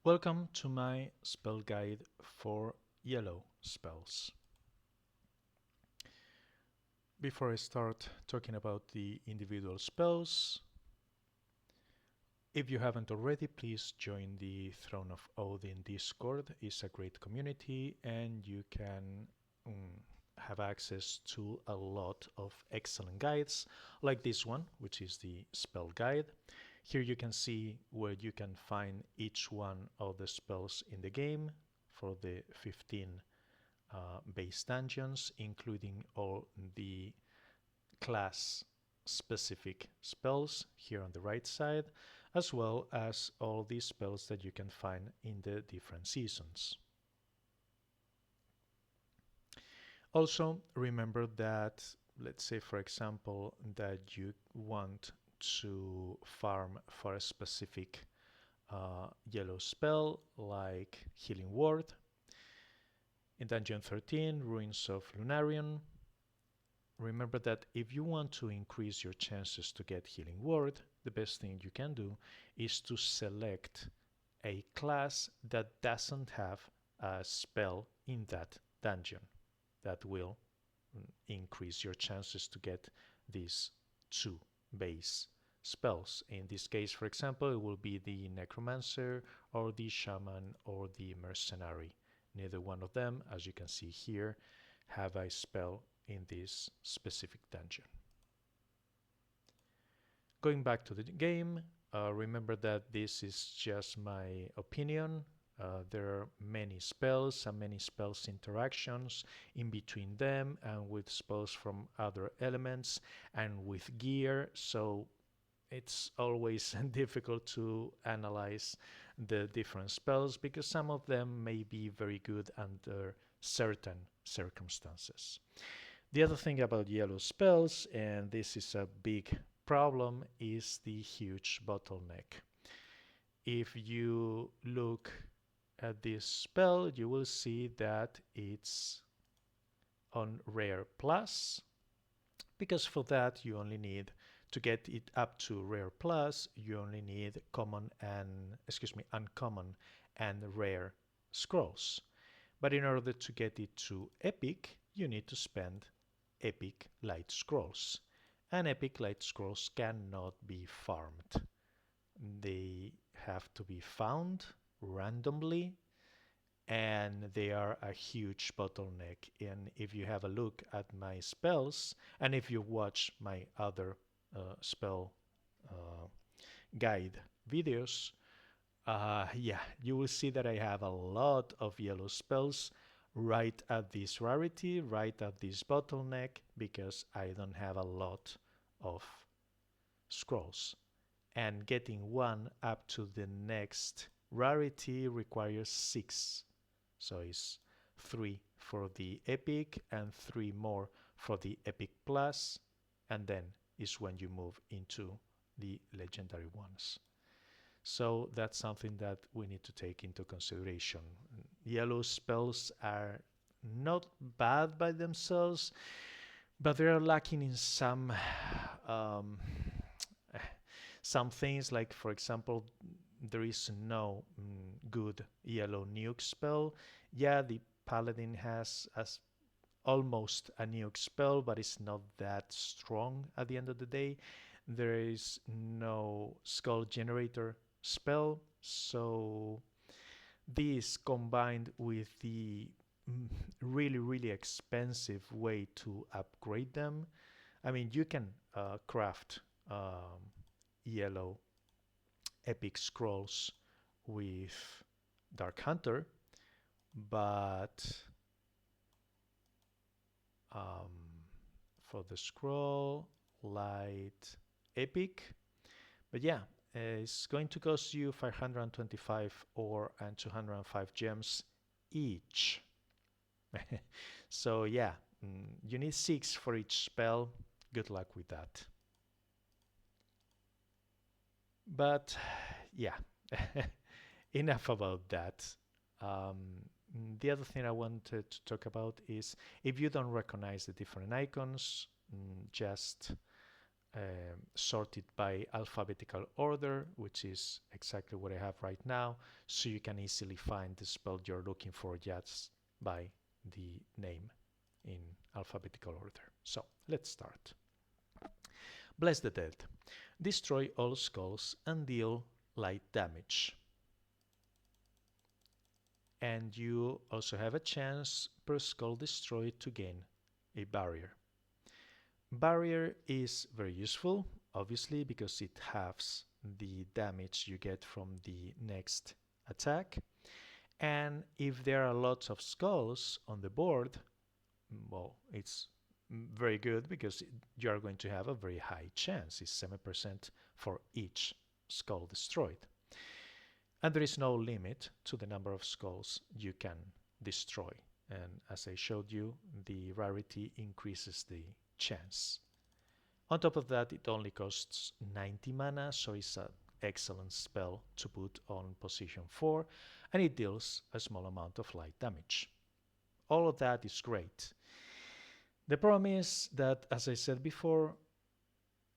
Welcome to my spell guide for yellow spells. Before I start talking about the individual spells, if you haven't already, please join the Throne of Odin Discord. It's a great community and you can have access to a lot of excellent guides like this one, which is the spell guide. Here you can see where you can find each one of the spells in the game for the 15 base dungeons, including all the class specific spells here on the right side, as well as all the spells that you can find in the different seasons. Also, remember that, let's say for example, that you want to farm for a specific yellow spell like Healing Word. In Dungeon 13, Ruins of Lunarion, remember that if you want to increase your chances to get Healing Word, the best thing you can do is to select a class that doesn't have a spell in that dungeon. That will increase your chances to get these two base spells. In this case, for example, it will be the Necromancer or the Shaman or the Mercenary. Neither one of them, as you can see here, have a spell in this specific dungeon. Going back to the game, remember that this is just my opinion. There are many spells and many spells interactions in between them and with spells from other elements and with gear, so it's always difficult to analyze the different spells because some of them may be very good under certain circumstances. The other thing about yellow spells, and this is a big problem, is the huge bottleneck. If you look at this spell, you will see that it's on rare plus, because for that you only need to get it up to rare plus, you only need uncommon and rare scrolls. But in order to get it to epic, you need to spend epic light scrolls. And epic light scrolls cannot be farmed. They have to be found randomly, and they are a huge bottleneck. And if you have a look at my spells, and if you watch my other spell guide videos, yeah, you will see that I have a lot of yellow spells right at this rarity, right at this bottleneck, because I don't have a lot of scrolls. And getting one up to the next rarity requires 6. So it's 3 for the epic and 3 more for the epic plus, and then is when you move into the legendary ones. So that's something that we need to take into consideration. Yellow spells are not bad by themselves, but they are lacking in um, some things. Like, for example, there is no good yellow nuke spell. Yeah, the paladin has almost a nuke spell, but it's not that strong at the end of the day. There is no skull generator spell, so this combined with the really expensive way to upgrade them. I mean, you can craft yellow epic scrolls with Dark Hunter, but for the scroll light epic, but yeah, it's going to cost you 525 ore and 205 gems each. So yeah, you need 6 for each spell. Good luck with that. But yeah, enough about that. Um, the other thing I wanted to talk about is if you don't recognize the different icons, just sorted by alphabetical order, which is exactly what I have right now, so you can easily find the spell you're looking for just by the name in alphabetical order. So let's start. Bless the Dead. Destroy all skulls and deal light damage. And you also have a chance per skull destroyed to gain a barrier. Barrier is very useful, obviously, because it halves the damage you get from the next attack. And if there are lots of skulls on the board, well, it's very good because you are going to have a very high chance. It's 7% for each skull destroyed. And there is no limit to the number of skulls you can destroy. And as I showed you, the rarity increases the chance. On top of that, it only costs 90 mana, so it's an excellent spell to put on position 4, and it deals a small amount of light damage. All of that is great. The problem is that, as I said before,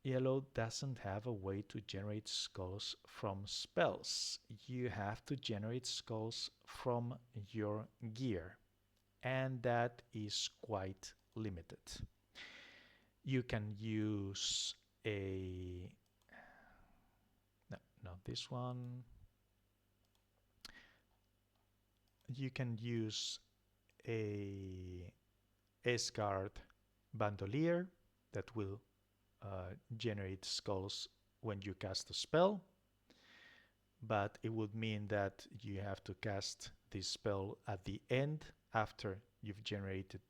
yellow doesn't have a way to generate skulls from spells. You have to generate skulls from your gear, and that is quite limited. You can use a... no, not this one. You can use a S-Guard Bandolier that will generate skulls when you cast a spell, but it would mean that you have to cast this spell at the end after you've generated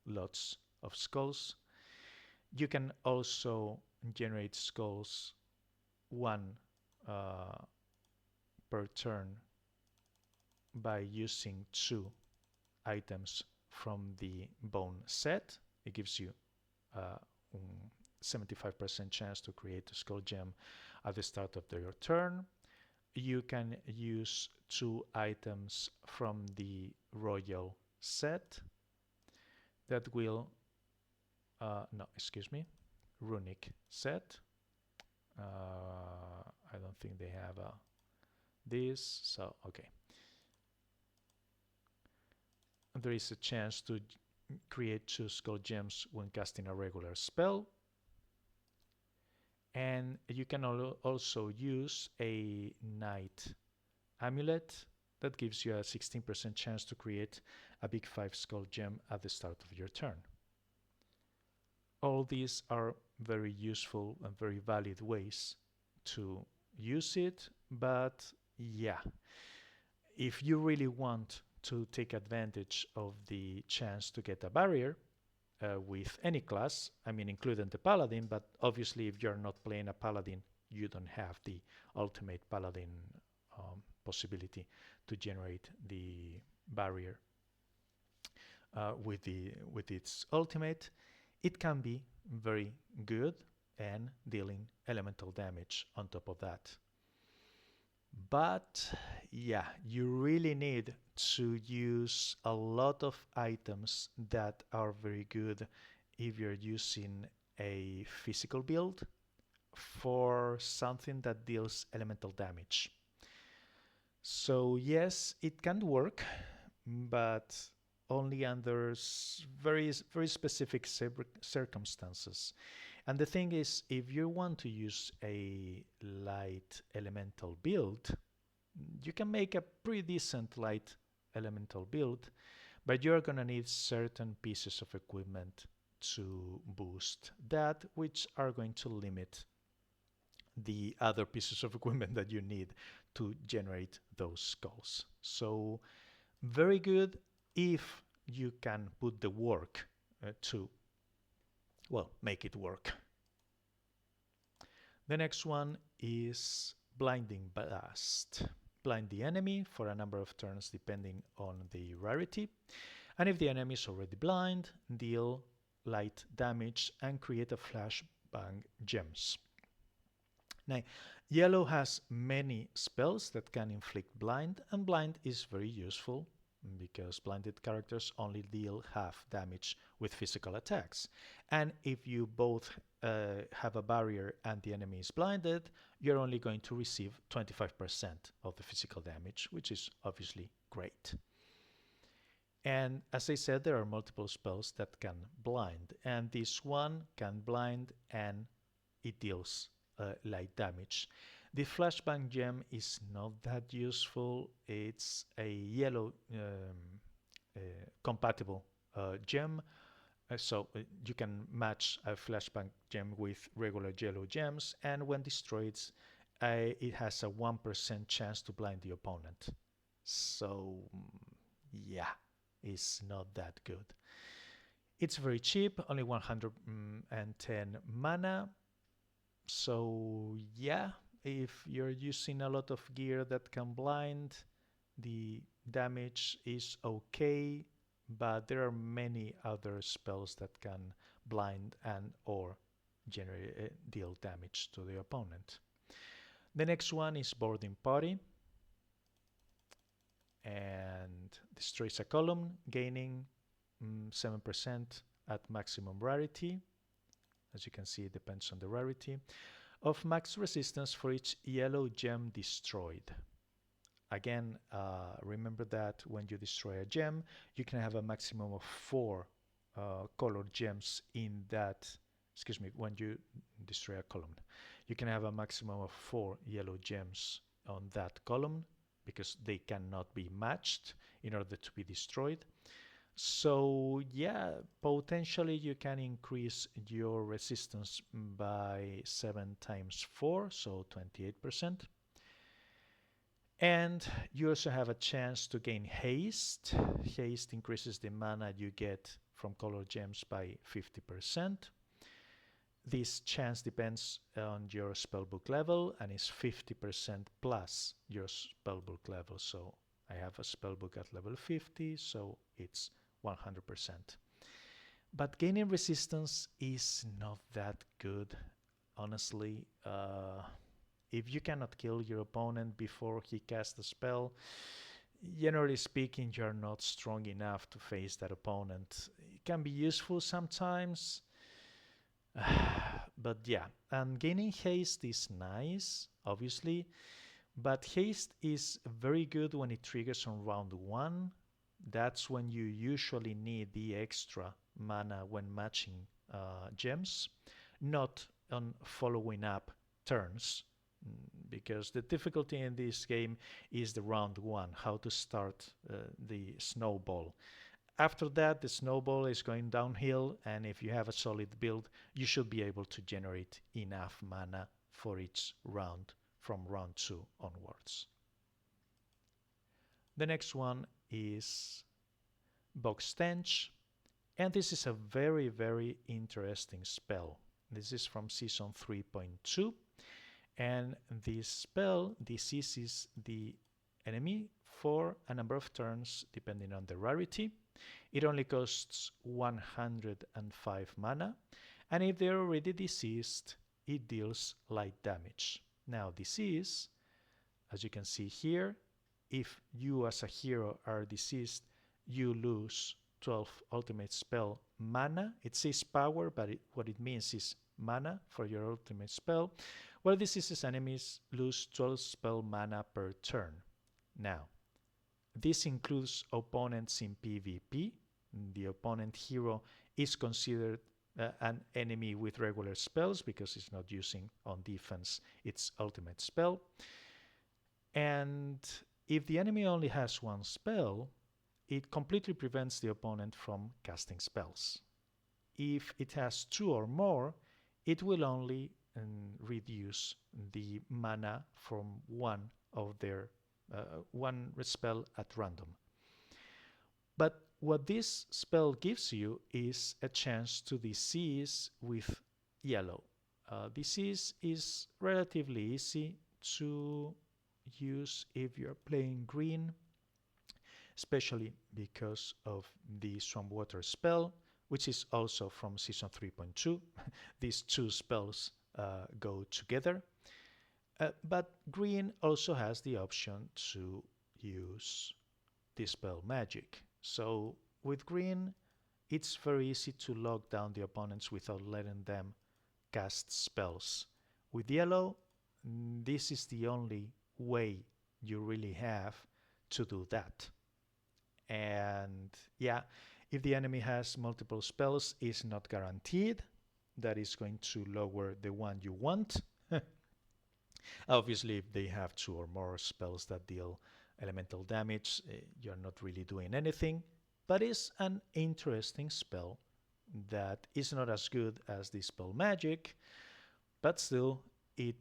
lots of skulls. You can also generate skulls one per turn by using 2 items from the bone set. It gives you 75% chance to create a skull gem at the start of your turn. You can use 2 items from the royal set that will runic set. I don't think they have this, so okay. There is a chance to create 2 skull gems when casting a regular spell. And you can also use a Knight Amulet that gives you a 16% chance to create a big 5 skull gem at the start of your turn. All these are very useful and very valid ways to use it, but yeah, if you really want to take advantage of the chance to get a barrier with any class, I mean including the paladin, but obviously if you're not playing a paladin, you don't have the ultimate paladin possibility to generate the barrier with its ultimate. It can be very good and dealing elemental damage on top of that. But yeah, you really need to use a lot of items that are very good if you're using a physical build for something that deals elemental damage. So yes, it can work, but only under very specific circumstances. And the thing is, if you want to use a light elemental build, you can make a pretty decent light elemental build, but you're going to need certain pieces of equipment to boost that, which are going to limit the other pieces of equipment that you need to generate those skulls. So very good if you can put the work to, well, make it work. The next one is Blinding Blast. Blind the enemy for a number of turns depending on the rarity. And if the enemy is already blind, deal light damage and create a flashbang gems. Now, yellow has many spells that can inflict blind, and blind is very useful because blinded characters only deal half damage with physical attacks. And if you both have a barrier and the enemy is blinded, you're only going to receive 25% of the physical damage, which is obviously great. And as I said, there are multiple spells that can blind, and this one can blind and it deals light damage. The flashbang gem is not that useful. It's a yellow compatible gem, so you can match a flashbang gem with regular yellow gems, and when destroyed, it has a 1% chance to blind the opponent. So, yeah, it's not that good. It's very cheap, only 110 mana. So yeah, if you're using a lot of gear that can blind, the damage is okay, but there are many other spells that can blind and or generate deal damage to the opponent. The next one is Boarding Party, and destroys a column, gaining 7% at maximum rarity. As you can see, it depends on the rarity of max resistance for each yellow gem destroyed. Again, remember that when you destroy a gem, you can have a maximum of 4 colored gems in that. Excuse me, when you destroy a column, you can have a maximum of 4 yellow gems on that column because they cannot be matched in order to be destroyed. So yeah, potentially you can increase your resistance by 7 times 4, so 28%. And you also have a chance to gain haste. Haste increases the mana you get from color gems by 50%. This chance depends on your spellbook level and is 50% plus your spellbook level. So I have a spellbook at level 50, so it's 100%. But gaining resistance is not that good, honestly. If you cannot kill your opponent before he casts the spell, generally speaking, you're not strong enough to face that opponent. It can be useful sometimes, but yeah. And gaining haste is nice, obviously, but haste is very good when it triggers on round 1. That's when you usually need the extra mana when matching gems, not on following up turns, because the difficulty in this game is the round 1, how to start the snowball. After that, the snowball is going downhill, and if you have a solid build, you should be able to generate enough mana for each round from round 2 onwards. The next one is Bog Stench, and this is a very, very interesting spell. This is from season 3.2, and this spell diseases the enemy for a number of turns depending on the rarity. It only costs 105 mana, and if they're already diseased, it deals light damage. Now, disease, as you can see here, if you as a hero are diseased, you lose 12 ultimate spell mana. It says power, but what it means is mana for your ultimate spell. Well, diseases enemies lose 12 spell mana per turn. Now, this includes opponents in PvP. The opponent hero is considered an enemy with regular spells because it's not using on defense its ultimate spell. And if the enemy only has one spell, it completely prevents the opponent from casting spells. If it has 2 or more, it will only reduce the mana from one of their one spell at random. But what this spell gives you is a chance to disease with yellow. Disease is relatively easy to use if you're playing green, especially because of the Swamp Water spell, which is also from season 3.2. These two spells go together. But green also has the option to use dispel magic. So with green, it's very easy to lock down the opponents without letting them cast spells. With yellow, this is the only way you really have to do that. And yeah, if the enemy has multiple spells, it's not guaranteed that is going to lower the one you want. Obviously, if they have two or more spells that deal elemental damage, you're not really doing anything. But it's an interesting spell that is not as good as the spell magic, but still, it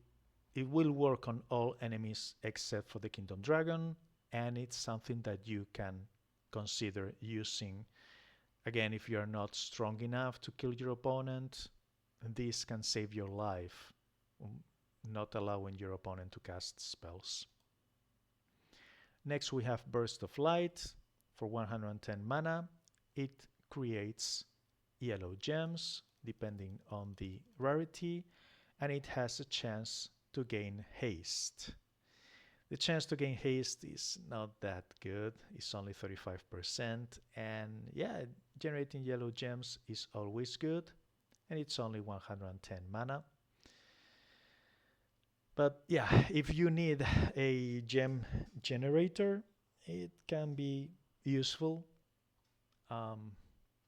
it will work on all enemies except for the Kingdom Dragon, and it's something that you can consider using. Again, if you are not strong enough to kill your opponent, this can save your life, not allowing your opponent to cast spells. Next, we have Burst of Light for 110 mana. It creates yellow gems depending on the rarity, and it has a chance to gain haste. The chance to gain haste is not that good, it's only 35%, and yeah, generating yellow gems is always good, and it's only 110 mana. But yeah, if you need a gem generator, it can be useful. Um,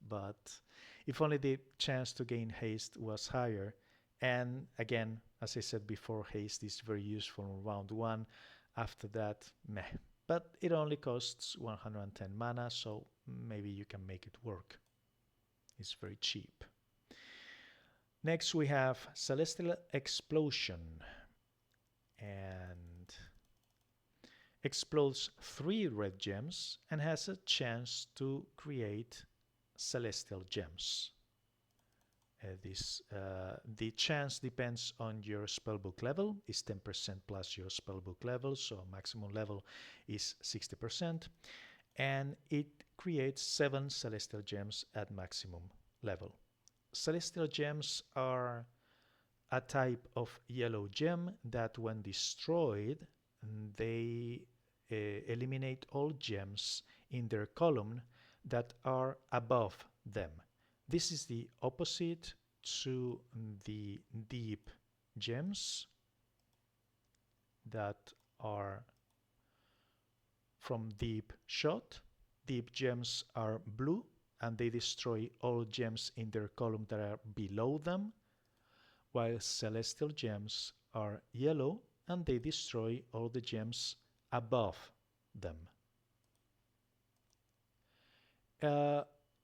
but if only the chance to gain haste was higher. And again, as I said before, haste is very useful in round one. After that, meh. But it only costs 110 mana, so maybe you can make it work. It's very cheap. Next we have Celestial Explosion, and explodes 3 red gems and has a chance to create celestial gems. The chance depends on your spellbook level, is 10% plus your spellbook level, so maximum level is 60%, and it creates 7 celestial gems at maximum level. Celestial gems are a type of yellow gem that when destroyed, they eliminate all gems in their column that are above them. This is the opposite to the deep gems that are from deep shot. Deep gems are blue and they destroy all gems in their column that are below them, while celestial gems are yellow and they destroy all the gems above them.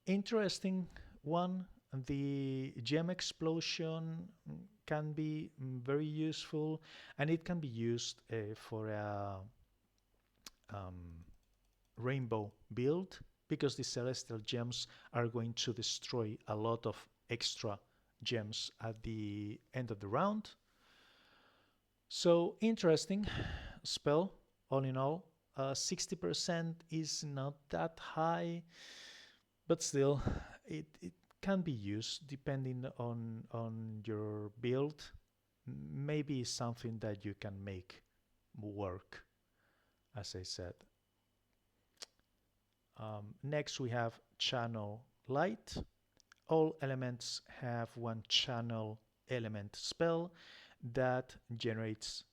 Interesting one, the gem explosion can be very useful, and it can be used for a rainbow build, because the celestial gems are going to destroy a lot of extra gems at the end of the round. So interesting spell all in all. 60% is not that high, but still it can be used depending on your build. Maybe something that you can make work, as I said. Next we have Channel Light. All elements have one channel element spell that generates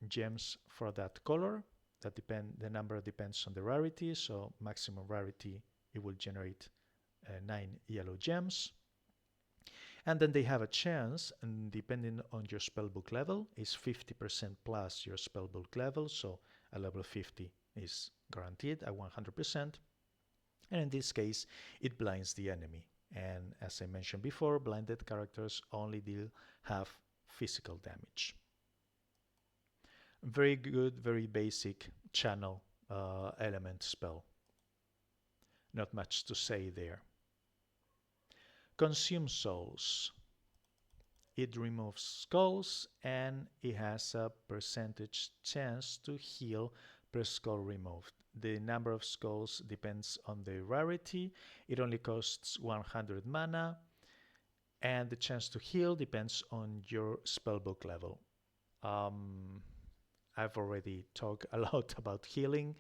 gems for that color. The number depends on the rarity, so maximum rarity it will generate 9 yellow gems. And then they have a chance, and depending on your spellbook level, is 50% plus your spellbook level, so a level 50 is guaranteed at 100%. And in this case, it blinds the enemy. And as I mentioned before, blinded characters only have physical damage. Very good, very basic channel element spell. Not much to say there. Consume souls. It removes skulls and it has a percentage chance to heal per skull removed. The number of skulls depends on the rarity. It only costs 100 mana, and the chance to heal depends on your spellbook level. I've already talked a lot about healing.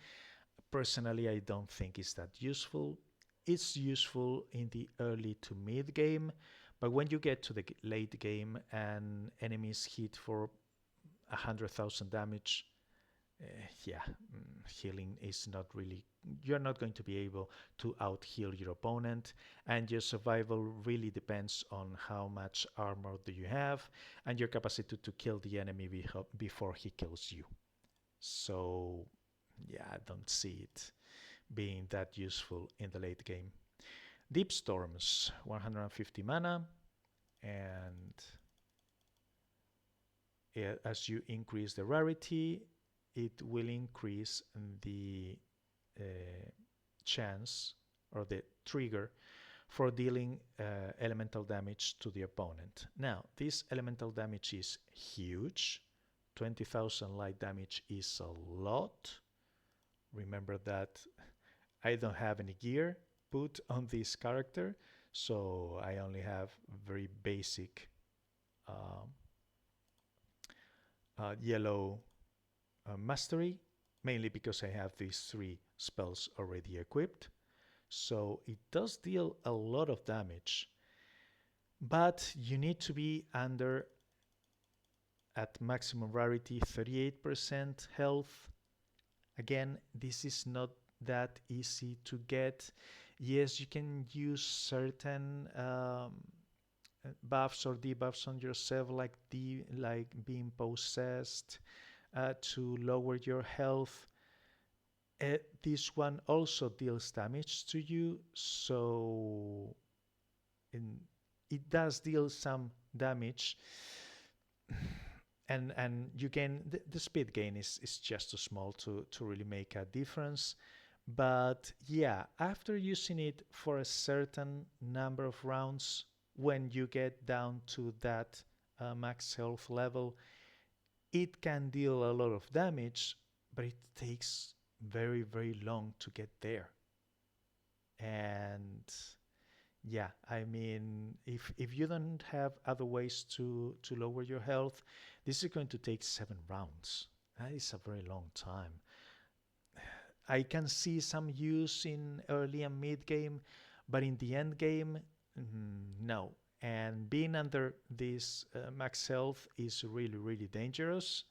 Personally, I don't think it's that useful. It's useful in the early to mid game, but when you get to the late game and enemies hit for 100,000 damage, yeah, healing is not really, you're not going to be able to out heal your opponent, and your survival really depends on how much armor do you have and your capacity to kill the enemy before he kills you. So, yeah, I don't see it being that useful in the late game. Deep Storms, 150 mana, and as you increase the rarity, it will increase the uh, chance or the trigger for dealing elemental damage to the opponent. Now, this elemental damage is huge. 20,000 light damage is a lot. Remember that I don't have any gear put on this character, so I only have very basic um, yellow mastery, mainly because I have these three spells already equipped. So it does deal a lot of damage, but you need to be under at maximum rarity 38% health. Again, this is not that easy to get. Yes, you can use certain buffs or debuffs on yourself, like being possessed, to lower your health. This one also deals damage to you, so in, it does deal some damage, and you gain the speed gain is just too small to really make a difference. But yeah, after using it for a certain number of rounds, when you get down to that max health level, it can deal a lot of damage, but it takes very, very long to get there. And yeah, I mean, if you don't have other ways to lower your health, this is going to take 7 rounds. That is a very long time. I can see some use in early and mid game, but in the end game, no. And being under this max health is really, really dangerous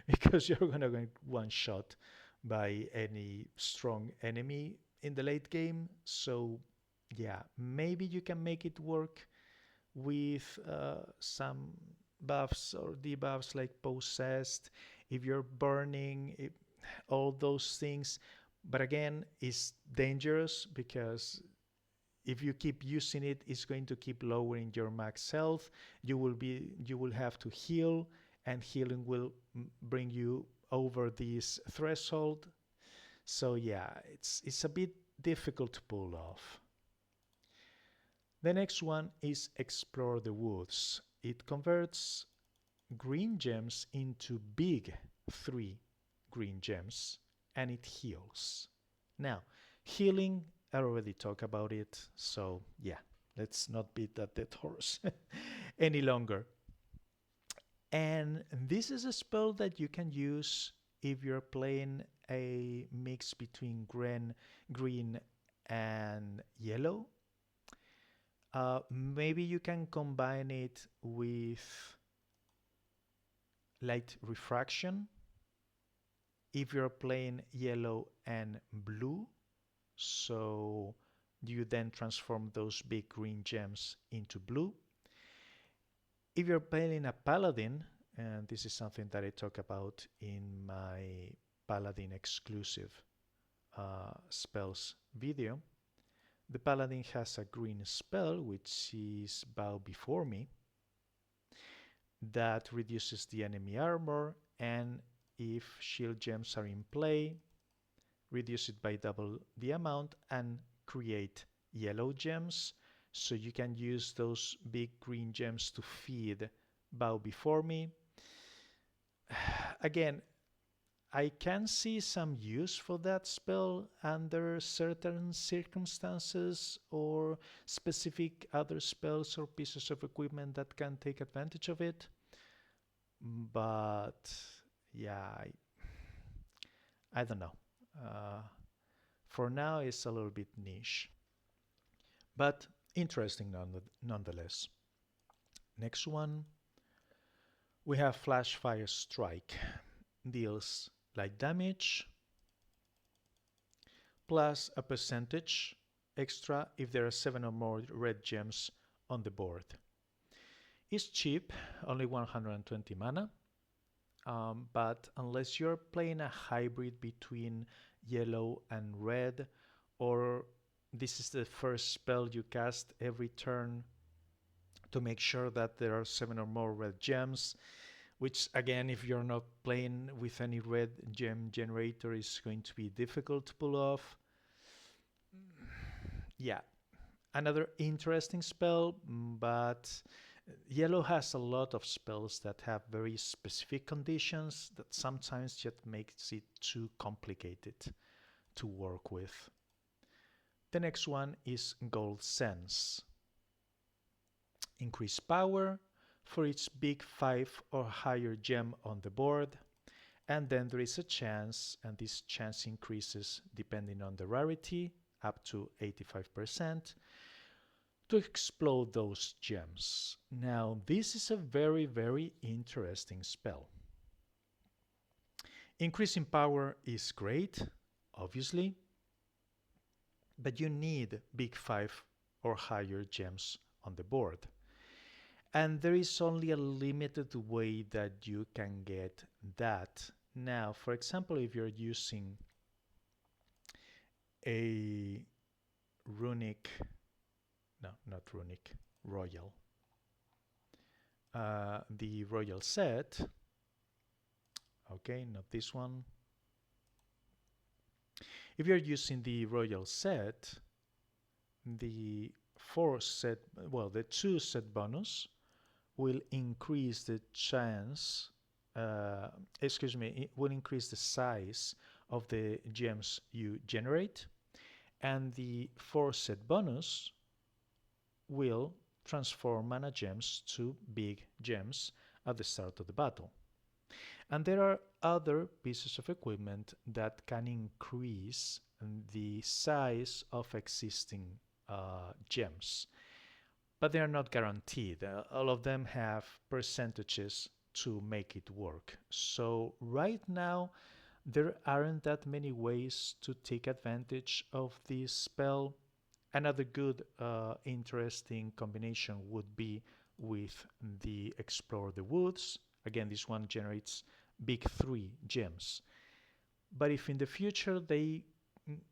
because you're going to get one shot by any strong enemy in the late game. So, yeah, maybe you can make it work with some buffs or debuffs like possessed, if you're burning, all those things. But again, it's dangerous because if you keep using it, it's going to keep lowering your max health. You will have to heal, and healing will bring you over this threshold. So yeah, it's a bit difficult to pull off. The next one is Explore the Woods. It converts green gems into big 3 green gems, and it heals. Now, healing, I already talked about it, so yeah, let's not beat that dead horse any longer. And this is a spell that you can use if you're playing a mix between green and yellow. Maybe you can combine it with light refraction if you're playing yellow and blue. So you then transform those big green gems into blue. If you're playing a paladin, and this is something that I talk about in my paladin exclusive spells video, the paladin has a green spell which is Bow Before Me that reduces the enemy armor, and if shield gems are in play, reduce it by double the amount and create yellow gems. So you can use those big green gems to feed Bow Before Me. Again, I can see some use for that spell under certain circumstances or specific other spells or pieces of equipment that can take advantage of it. But yeah, I don't know. For now, it's a little bit niche, but interesting nonetheless. Next one, we have Flash Fire Strike. Deals light damage plus a percentage extra if there are 7 or more red gems on the board. It's cheap, only 120 mana, but unless you're playing a hybrid between yellow and red, or this is the first spell you cast every turn to make sure that there are 7 or more red gems, which again, if you're not playing with any red gem generator, is going to be difficult to pull off. Yeah, another interesting spell, but yellow has a lot of spells that have very specific conditions that sometimes just makes it too complicated to work with. The next one is Gold Sense. Increase power for each big 5 or higher gem on the board, and then there is a chance, and this chance increases depending on the rarity, up to 85%, to explode those gems. Now, this is a very, very interesting spell. Increasing power is great, obviously, but you need big 5 or higher gems on the board. And there is only a limited way that you can get that. Now, for example, if you're using a runic, no, not runic, royal, the royal set, okay, not this one. If you're using the royal set, the 2 set bonus will increase the chance, it will increase the size of the gems you generate, and the 4 set bonus will transform mana gems to big gems at the start of the battle. And there are other pieces of equipment that can increase the size of existing gems, but they are not guaranteed. All of them have percentages to make it work. So right now, there aren't that many ways to take advantage of this spell. Another good, interesting combination would be with the Explore the Woods. Again, this one generates big 3 gems. But if in the future they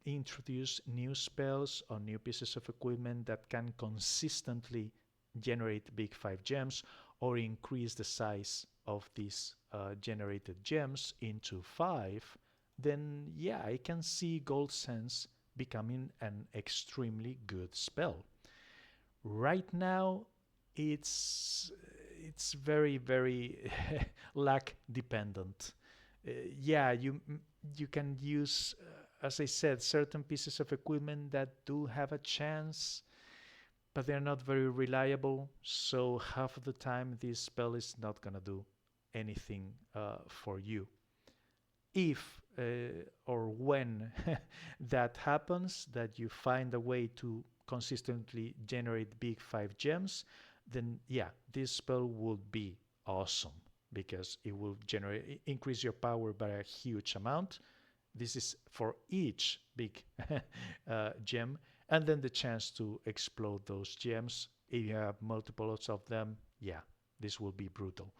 introduce new spells or new pieces of equipment that can consistently generate big 5 gems or increase the size of these generated gems into 5, then yeah, I can see Gold Sense becoming an extremely good spell. Right now, it's very, very luck dependent. Yeah, you can use, as I said, certain pieces of equipment that do have a chance, but they're not very reliable. So half of the time, this spell is not gonna do anything for you. If or when that happens, that you find a way to consistently generate big 5 gems, then yeah, this spell would be awesome because it will increase your power by a huge amount. This is for each big gem, and then the chance to explode those gems. If you have multiples of them, yeah, this will be brutal.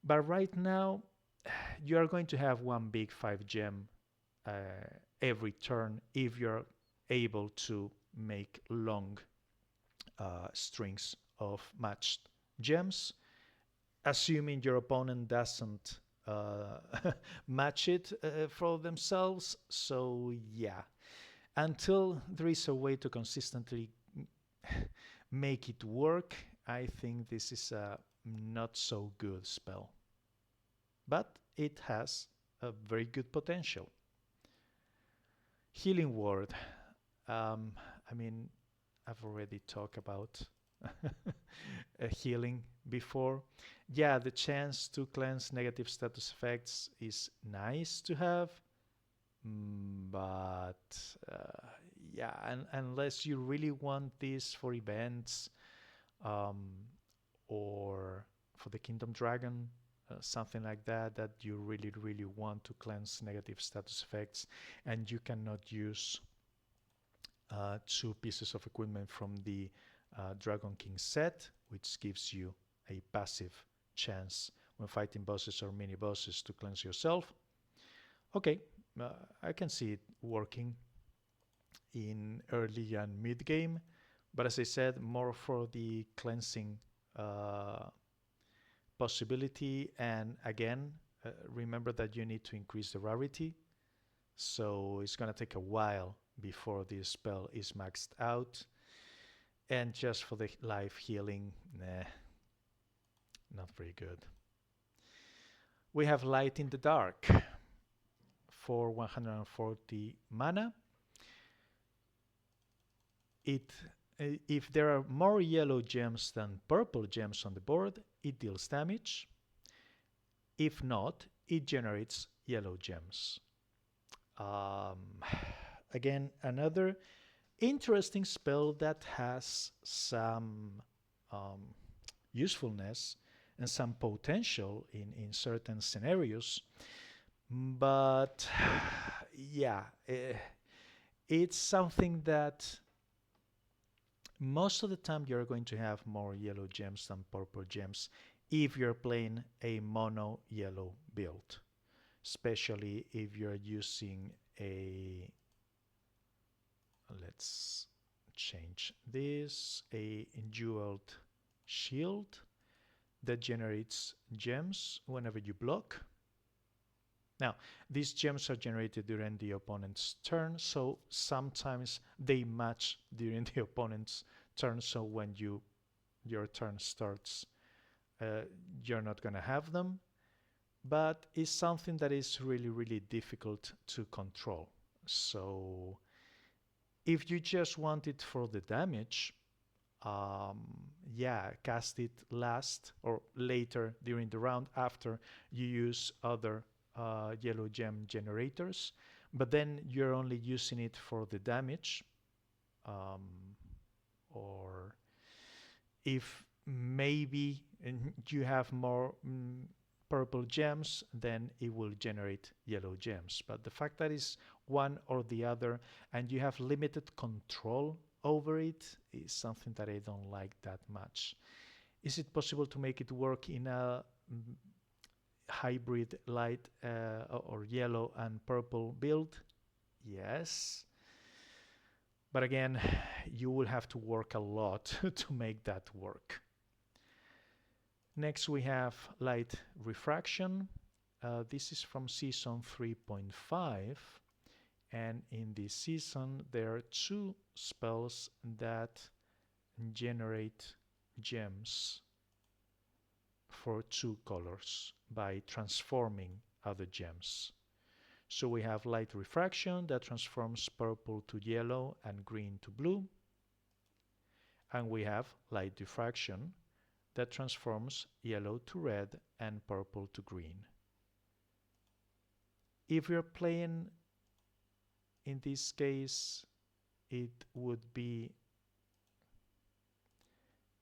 But right now, you are going to have one big 5 gem every turn if you're able to make long strings of matched gems, assuming your opponent doesn't match it for themselves. So yeah, until there is a way to consistently make it work, I think this is a not so good spell, but it has a very good potential. Healing Word. I mean, I've already talked about healing before. Yeah, the chance to cleanse negative status effects is nice to have, but uh, yeah, and unless you really want this for events, um, or for the Kingdom Dragon, something like that, that you really, really want to cleanse negative status effects, and you cannot use two pieces of equipment from the Dragon King set, which gives you a passive chance when fighting bosses or mini bosses to cleanse yourself. Okay, I can see it working in early and mid game, but as I said, more for the cleansing uh, possibility. And again, remember that you need to increase the rarity, so it's gonna take a while before this spell is maxed out. And just for the life healing, nah, not very good. We have Light in the Dark for 140 mana. It If there are more yellow gems than purple gems on the board, it deals damage. If not, it generates yellow gems. Um, Again, another interesting spell that has some um, usefulness and some potential in certain scenarios. But yeah, it's something that most of the time you're going to have more yellow gems than purple gems if you're playing a mono yellow build, especially if you're using a, let's change this, a jeweled shield that generates gems whenever you block. Now, these gems are generated during the opponent's turn, so sometimes they match during the opponent's turn, so when your turn starts, uh, you're not going to have them, but it's something that is really, really difficult to control. So if you just want it for the damage, um, yeah, cast it last or later during the round after you use other yellow gem generators, but then you're only using it for the damage. Um, or if maybe you have more purple gems, then it will generate yellow gems. But the fact that it's one or the other and you have limited control over it is something that I don't like that much. Is it possible to make it work in a hybrid light or yellow and purple build? Yes. But again, you will have to work a lot to make that work. Next we have light refraction. This is from season 3.5, and in this season there are two spells that generate gems for two colors by transforming other gems. So we have light refraction that transforms purple to yellow and green to blue, and we have light diffraction that transforms yellow to red and purple to green. If you're playing, in this case, it would be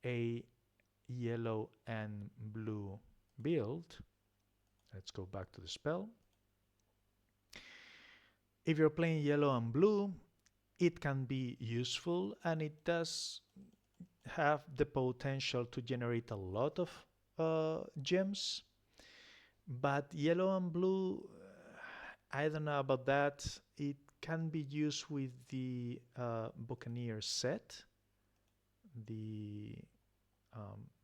a yellow and blue build. Let's go back to the spell. If you're playing yellow and blue, it can be useful, and it does have the potential to generate a lot of gems. But yellow and blue, I don't know about that. It can be used with the Buccaneer set. The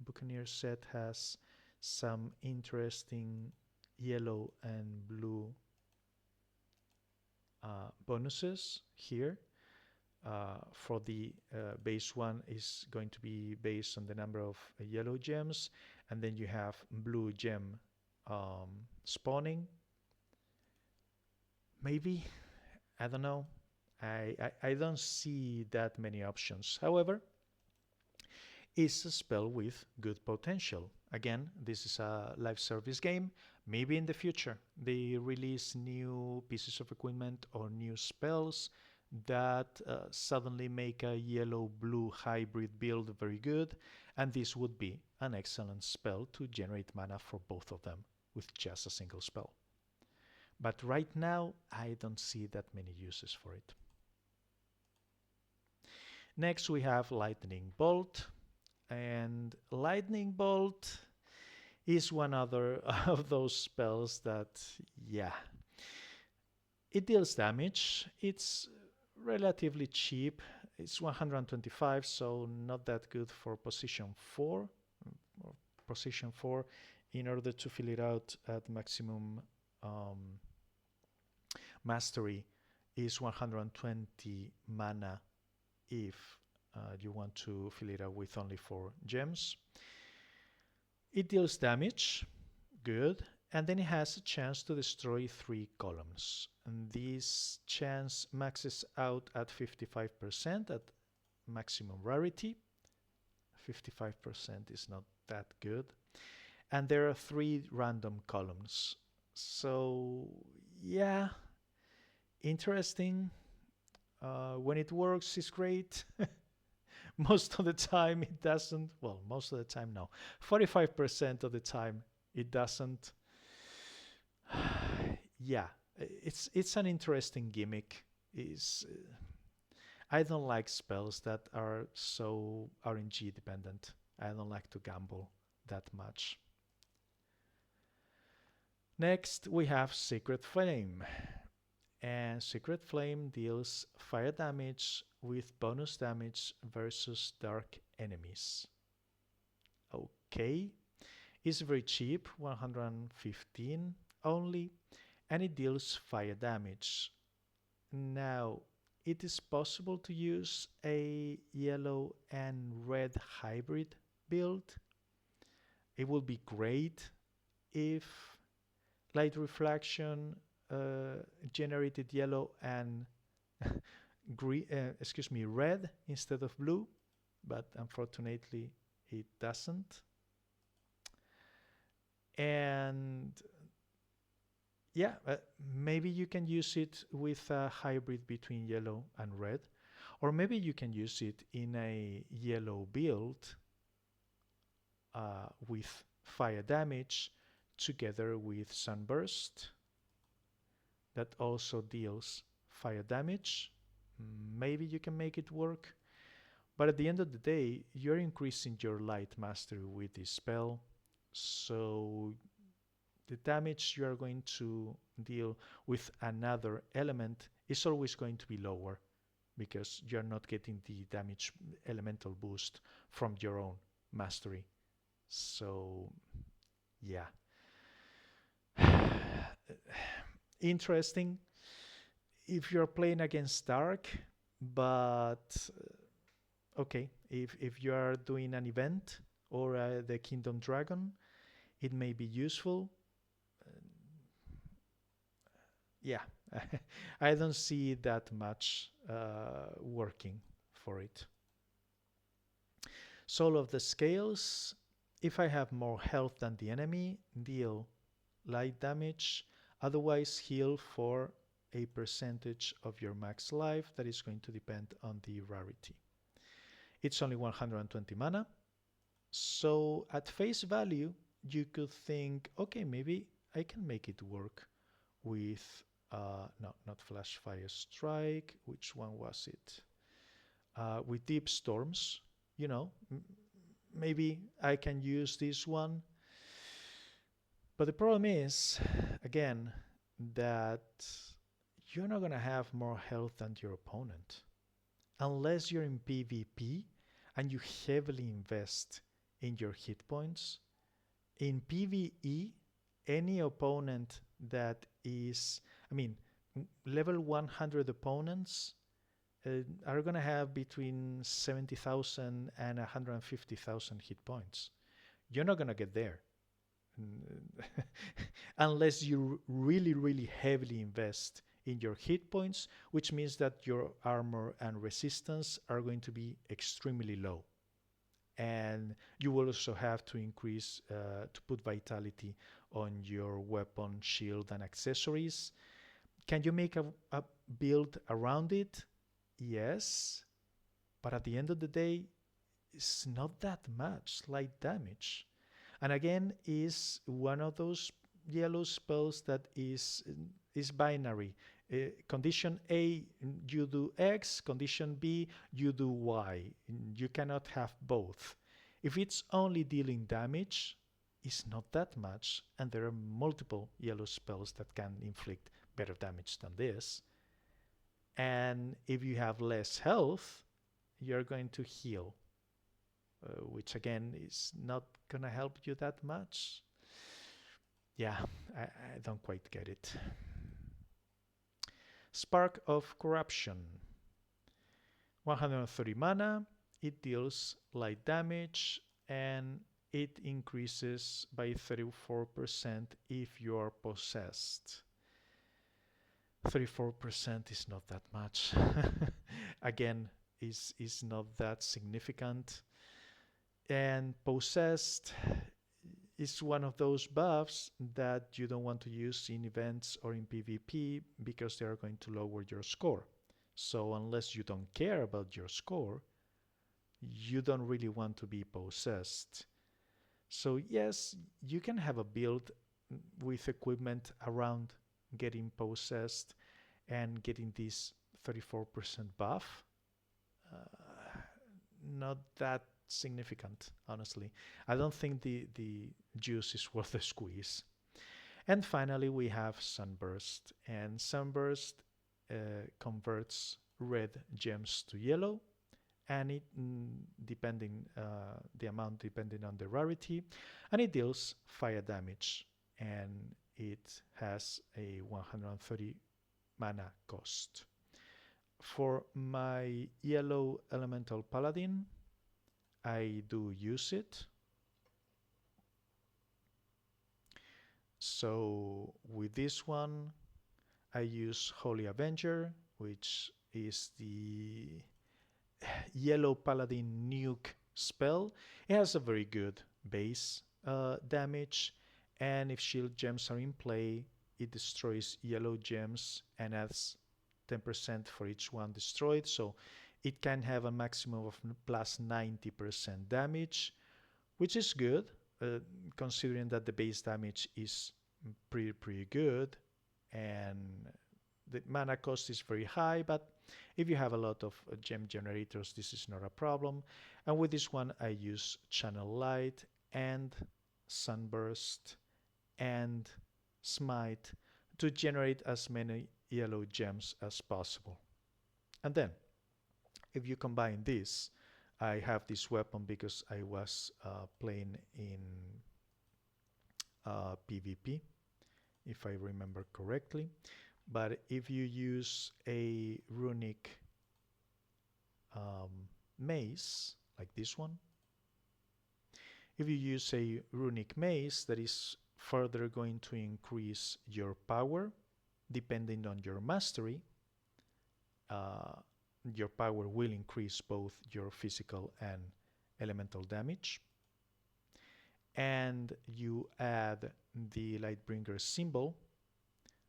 Buccaneer set has some interesting yellow and blue bonuses here. For the base one is going to be based on the number of yellow gems, and then you have blue gem spawning. Maybe, I don't know. I don't see that many options. However, it's a spell with good potential, Again, this is a live service game. Maybe in the future they release new pieces of equipment or new spells that suddenly make a yellow-blue hybrid build very good, and this would be an excellent spell to generate mana for both of them with just a single spell. But right now, I don't see that many uses for it. Next, we have Lightning Bolt. And Lightning Bolt is one other of those spells that, yeah, it deals damage. It's relatively cheap. It's 125, so not that good for position 4. Or position 4 in order to fill it out at maximum mastery is 120 mana if you want to fill it out with only 4 gems. It deals damage, good, and then it has a chance to destroy 3 columns. And this chance maxes out at 55% at maximum rarity. 55% is not that good. And there are 3 random columns. So, yeah, interesting. When it works, it's great. Most of the time it doesn't. Well, most of the time, no. 45% of the time it doesn't. Yeah, it's an interesting gimmick. I don't like spells that are so RNG dependent. I don't like to gamble that much. Next, we have Secret Flame. And Secret Flame deals fire damage with bonus damage versus dark enemies. Okay, it's very cheap, 115 only, and it deals fire damage. Now, it is possible to use a yellow and red hybrid build. It would be great if light reflection generated yellow and red instead of blue, but unfortunately it doesn't. And yeah, maybe you can use it with a hybrid between yellow and red, or maybe you can use it in a yellow build with fire damage together with Sunburst that also deals fire damage. Maybe you can make it work. But at the end of the day, you're increasing your light mastery with this spell. So the damage you are going to deal with another element is always going to be lower because you're not getting the damage elemental boost from your own mastery. So, yeah. Interesting if you're playing against dark, but okay, if you are doing an event or the Kingdom Dragon, it may be useful. Yeah, I don't see that much working for it. Soul of the Scales, if I have more health than the enemy, deal light damage. Otherwise, heal for a percentage of your max life that is going to depend on the rarity. It's only 120 mana. So at face value, you could think, okay, maybe I can make it work with, no, not Flash Fire Strike. Which one was it? With Deep Storms, you know, maybe I can use this one. But the problem is, again, that you're not going to have more health than your opponent. Unless you're in PvP and you heavily invest in your hit points. In PvE, any opponent that is, level 100 opponents are going to have between 70,000 and 150,000 hit points. You're not going to get there. Unless you really, really heavily invest in your hit points, which means that your armor and resistance are going to be extremely low. And you will also have to increase to put vitality on your weapon, shield, and accessories. Can you make a build around it? Yes, but at the end of the day, it's not that much light damage. And again, is one of those yellow spells that is binary. Condition A, you do X. Condition B, you do Y. You cannot have both. If it's only dealing damage, it's not that much, and there are multiple yellow spells that can inflict better damage than this. And if you have less health, you're going to heal, which again is not gonna help you that much. Yeah, I don't quite get it. Spark of Corruption. 130 mana, it deals light damage, and it increases by 34% if you are possessed. 34% is not that much. Again, is not that significant. And possessed is one of those buffs that you don't want to use in events or in PvP because they are going to lower your score. So unless you don't care about your score, you don't really want to be possessed. So yes, you can have a build with equipment around getting possessed and getting this 34% buff. Not that significant, honestly. I don't think the juice is worth the squeeze. And finally, we have Sunburst. And Sunburst converts red gems to yellow, and it depending the amount depending on the rarity, and it deals fire damage, and it has a 130 mana cost. For my yellow elemental paladin, I do use it. So with this one, I use Holy Avenger, which is the yellow paladin nuke spell. It has a very good base damage, and if shield gems are in play, it destroys yellow gems and adds 10% for each one destroyed, so it can have a maximum of plus 90% damage, which is good, considering that the base damage is pretty good, and the mana cost is very high, but if you have a lot of gem generators, this is not a problem. And with this one, I use Channel Light and Sunburst and Smite to generate as many yellow gems as possible. And then, if you combine this, I have this weapon because I was playing in PvP, if I remember correctly. But if you use a runic mace, like this one, if you use a runic mace, that is further going to increase your power depending on your mastery. Your power will increase both your physical and elemental damage. And you add the Lightbringer symbol.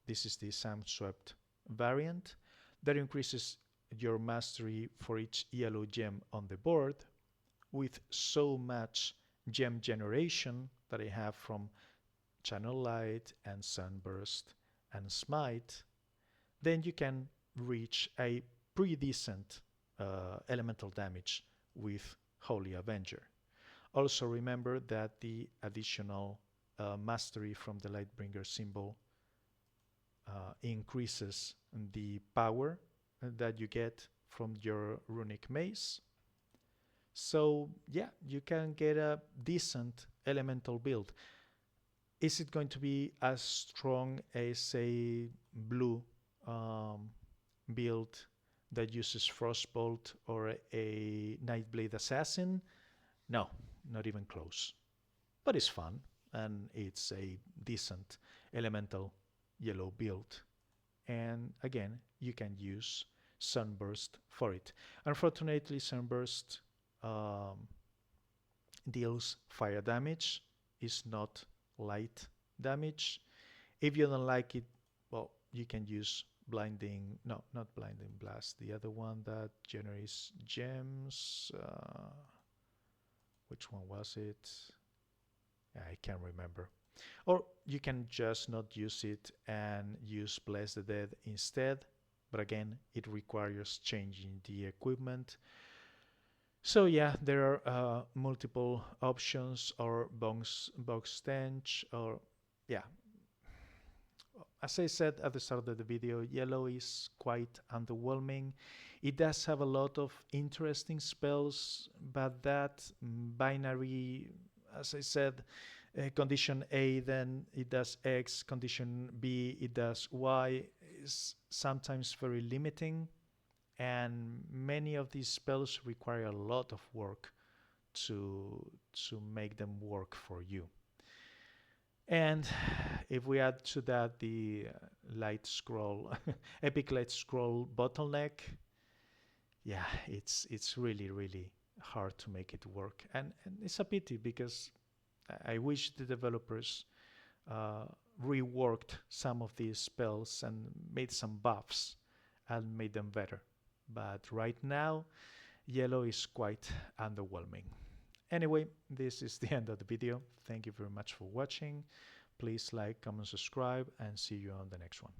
This is the Samswept variant that increases your mastery for each yellow gem on the board with so much gem generation that I have from Channel Light and Sunburst and Smite. Then you can reach a pretty decent elemental damage with Holy Avenger. Also remember that the additional mastery from the Lightbringer symbol increases the power that you get from your runic mace. So yeah, you can get a decent elemental build. Is it going to be as strong as a blue build that uses Frostbolt or a Nightblade Assassin? No, not even close. But it's fun, and it's a decent elemental yellow build. And again, you can use Sunburst for it. Unfortunately, Sunburst deals fire damage, is not light damage. If you don't like it, well, you can use blinding, no, not blinding blast, the other one that generates gems. Which one was it? I can't remember. Or you can just not use it and use Bless the Dead instead. But again, it requires changing the equipment. So yeah, there are multiple options, or box stench, or yeah. As I said at the start of the video, yellow is quite underwhelming. It does have a lot of interesting spells, but that binary, as I said, condition A, then it does X, condition B, it does Y, is sometimes very limiting. And many of these spells require a lot of work to make them work for you. And if we add to that the light scroll, epic light scroll bottleneck, yeah, it's really hard to make it work, and it's a pity because I wish the developers uh, reworked some of these spells and made some buffs and made them better. But right now, yellow is quite underwhelming. Anyway, this is the end of the video. Thank you very much for watching. Please like, comment, subscribe, and see you on the next one.